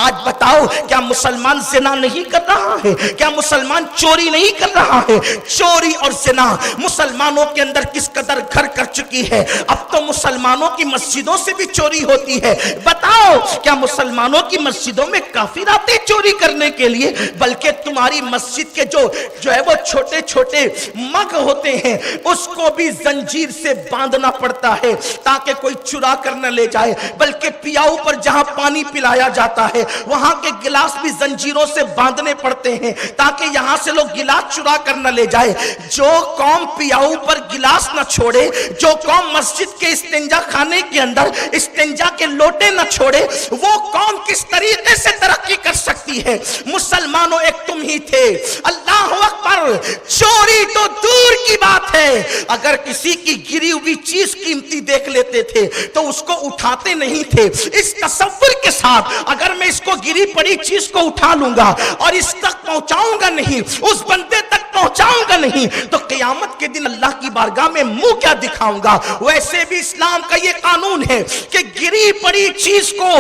آج بتاؤ کیا مسلمان زنا نہیں کر رہا ہے؟ کیا مسلمان چوری نہیں کر رہا ہے؟ چوری اور زنا مسلمانوں کے اندر کس قدر گھر کر چکی ہے، اب تو مسلمانوں کی مسجدوں سے بھی چوری ہوتی ہے۔ بتاؤ کیا مسلمانوں کی مسجدوں میں کافر آتے چوری کرنے کے لیے؟ بلکہ تمہاری مسجد کے جو ہے وہ چھوٹے چھوٹے مگ ہوتے ہیں اس کو بھی زنجیر سے باندھنا پڑتا ہے تاکہ کوئی چرا کر نہ لے جائے، بلکہ پیاؤ پر جہاں پانی پلایا جاتا ہے وہاں کے گلاس بھی زنجیروں سے باندھنے پڑتے ہیں تاکہ یہاں سے لوگ گلاس چرا کر نہ لے جائے۔ جو قوم پیاؤ پر گلاس نہ چھوڑے، جو قوم مسجد کے استنجا خانے کے اندر استنجا کے لوٹے نہ چھوڑے، وہ قوم کس طریقے سے ترقی کر سکتی ہے؟ مسلمانوں ایک تم ہی تھے، اللہ اکبر، چوری تو دور کی بات ہے، اگر کسی کی گری ہوئی چیز قیمتی دیکھ لیتے تھے تو اس کو اٹھاتے نہیں تھے، اس تصور کے ساتھ اگر میں اس کو گری پڑی چیز کو اٹھا لوں گا اور اس تک پہنچاؤں گا نہیں، اس بندے تک پہنچاؤں گا نہیں، تو قیامت کے دن اللہ کی بارگاہ میں منہ کیا دکھاؤں گا؟ ویسے بھی اسلام کا یہ قانون ہے کہ گری پڑی چیز کو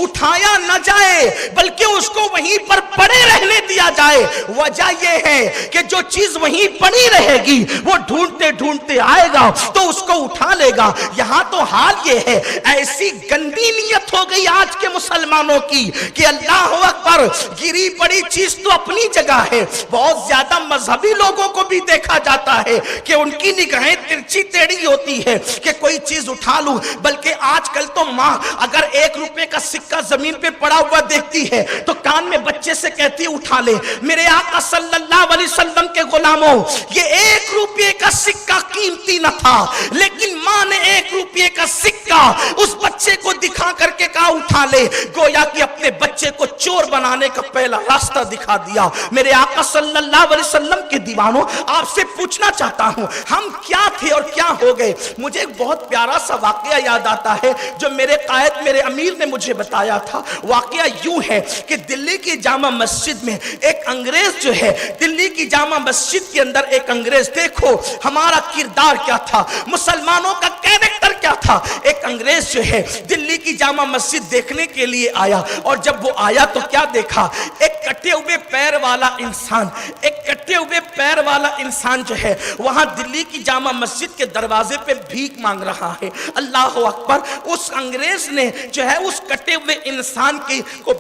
اٹھایا نہ جائے بلکہ اس کو وہیں پر پڑے رہنے دیا جائے۔ وجہ یہ ہے کہ جو چیز وہیں پڑی رہے گی وہ ڈھونڈتے ڈھونڈتے آئے گا تو اس کو اٹھا لے گا۔ یہاں تو حال یہ ہے، ایسی گندی نیت ہو گئی آج کے مسلمانوں کی کہ اللہ اکبر، گری پڑی چیز تو اپنی جگہ ہے، بہت زیادہ مذہبی لوگوں کو بھی دیکھا جاتا ہے کہ ان کی نگاہیں ترچھی ٹیڑھی ہوتی ہے کہ کوئی چیز اٹھا لوں، بلکہ آج کل تو ماں اگر 1 روپے کا سکہ زمین پہ پڑا ہوا دیکھتی ہے تو کان میں بچے سے کہتی ہے اٹھا لے۔ میرے آقا صلی اللہ علیہ وسلم کے غلاموں، یہ 1 روپے کا سکہ قیمتی نہ تھا، لیکن ماں نے 1 روپے کا سکہ اس بچے کو دکھا کر کے کہا اٹھا لے، گویا کہ اپنے بچے کو چور بنانے کا پہلا راستہ دکھا دیا۔ میرے آقا صلی اللہ علیہ وسلم کے دیوانوں، آپ سے پوچھنا چاہتا ہوں ہم کیا تھے اور کیا ہو گئے؟ مجھے ایک بہت پیارا سا واقعہ یاد آتا ہے جو میرے قائد، میرے امیر نے مجھے بتایا تھا۔ واقعہ یوں ہے کہ دلی کی جامع مسجد میں ایک انگریز جو ہے، دلی کی جامع مسجد کے اندر ایک انگریز، دیکھو ہمارا کردار کیا تھا، مسلمانوں کا کیریکٹر کیا تھا۔ ایک انگریز جو ہے دلی کی جامع مسجد دیکھنے کے لیے آیا، اور جب وہ آیا تو کیا دیکھا؟ ایک کٹے ہوئے پیر والا انسان، ایک کٹے ہوئے پیر والا انسان جو ہے وہاں دلی کی جامع مسجد کے دروازے پہ بھیک مانگ رہا ہے۔ اللہ اکبر، اس انگریز نے جو ہے اس کٹے ہوئے انسان کو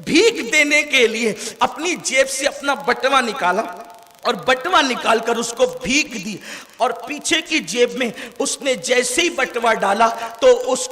بھیک دینے کے لیے اپنی جیب سے اپنا بٹوا نکالا اور بٹوا نکال کر اس کو بھیک دی، اور پیچھے کی جیب میں اس نے جیسے ہی بٹوا ڈالا تو اس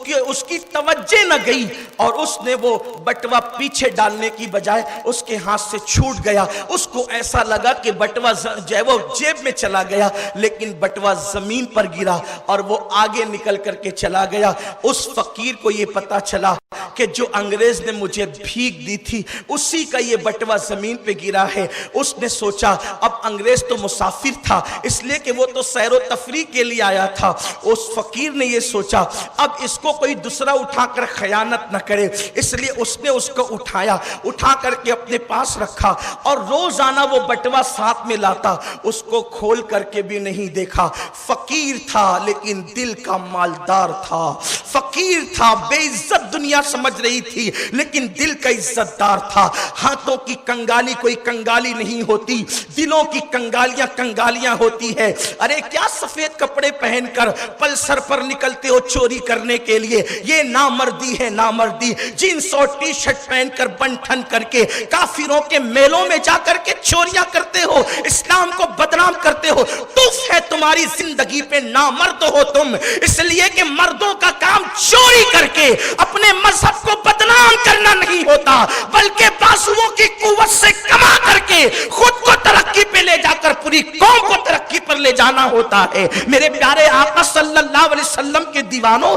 کی توجہ نہ گئی، اور اس نے وہ بٹوا پیچھے ڈالنے کی بجائے اس کے ہاتھ سے چھوٹ گیا۔ اس کو ایسا لگا کہ بٹوا جو ہے وہ جیب میں چلا گیا، لیکن بٹوا زمین پر گرا اور وہ آگے نکل کر کے چلا گیا۔ اس فقیر کو یہ پتا چلا کہ جو انگریز نے مجھے بھیک دی تھی اسی کا یہ بٹوا زمین پہ گرا ہے۔ اس نے سوچا اب انگریز تو مسافر تھا، اس لیے کہ وہ تو سیر و تفریح کے لیے آیا تھا۔ اس فقیر نے یہ سوچا اب اس کو کوئی دوسرا اٹھا کر خیانت نہ کرے، اس لیے اس نے اس کو اٹھا کر کے اپنے پاس رکھا، اور روزانہ وہ بٹوا ساتھ میں لاتا، اس کو کھول کر کے بھی نہیں دیکھا۔ فقیر تھا لیکن دل کا مالدار تھا، فقیر تھا، بے عزت دنیا سمجھ رہی تھی لیکن دل کا عزت دار تھا۔ ہاتھوں کی کنگالی کوئی کنگالی نہیں ہوتی، دلوں کی کنگالیاں ہوتی ہے۔ ارے کیا سفید کپڑے پہن کر پلسر پر نکلتے ہو چوری کرنے کے لیے؟ یہ نامردی ہے، نامردی۔ جینس اور ٹی شرٹ پہن کر بن ٹھن کر کے کافروں کے میلوں میں جا کر کے چوریاں کرتے ہو، اسلام کو بدنام کرتے ہو۔ توف ہے تمہاری زندگی پہ، نامرد ہو تم، اس لیے کہ مردوں کا کام چوری کر کے اپنے مذہب کو بدنام کرنا نہیں ہوتا، بلکہ بازوؤں کی قوت سے کما کر کے خود کو ترقی پہ لے جا کر پوری قوم کو ترقی پر لے جانا ہوتا ہے۔ میرے پیارے آقا صلی اللہ علیہ وسلم کے دیوانوں،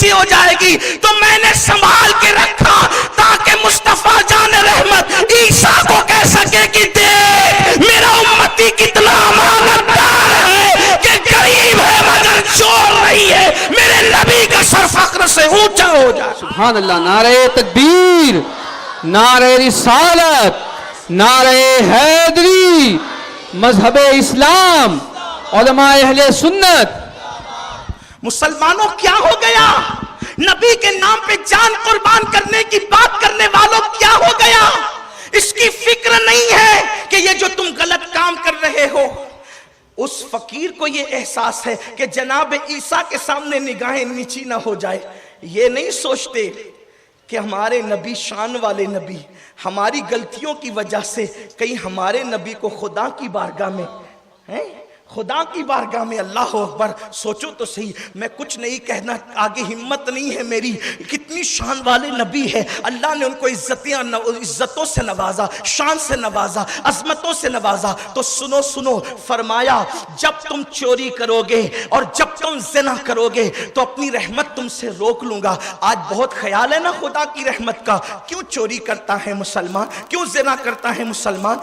نیچی ہو جائے گی، تو میں نے سنبھال کے رکھا تاکہ مصطفیٰ جان رحمت عیسیٰ کو کہہ سکے کہ دیکھ میرا امتی کتنا امانتدار ہے کہ غریب ہے مگر چور نہیں ہے، میرے نبی کا سر فخر سے اونچا ہو جائے۔ سبحان اللہ، نعرہ تکبیر، نعرہ رسالت، نعرہ حیدری، مذہب اسلام، علماء اہل سنت۔ مسلمانوں کیا ہو گیا؟ نبی کے نام پہ جان قربان کرنے کی بات کرنے والوں کیا ہو گیا؟ اس کی فکر نہیں ہے کہ یہ جو تم غلط کام کر رہے ہو، اس فقیر کو یہ احساس ہے کہ جناب عیسیٰ کے سامنے نگاہیں نیچی نہ ہو جائے۔ یہ نہیں سوچتے کہ ہمارے نبی شان والے نبی، ہماری غلطیوں کی وجہ سے کہیں ہمارے نبی کو خدا کی بارگاہ میں خدا کی بارگاہ میں، اللہ اکبر، سوچو تو صحیح، میں کچھ نہیں کہنا، آگے ہمت نہیں ہے میری، کتنی شان والے نبی ہے، اللہ نے ان کو عزتوں سے نوازا، شان سے نوازا، عظمتوں سے نوازا۔ تو سنو سنو، فرمایا جب تم چوری کرو گے اور جب تم زنا کرو گے تو اپنی رحمت تم سے روک لوں گا۔ آج بہت خیال ہے نا خدا کی رحمت کا، کیوں چوری کرتا ہے مسلمان، کیوں زنا کرتا ہے مسلمان؟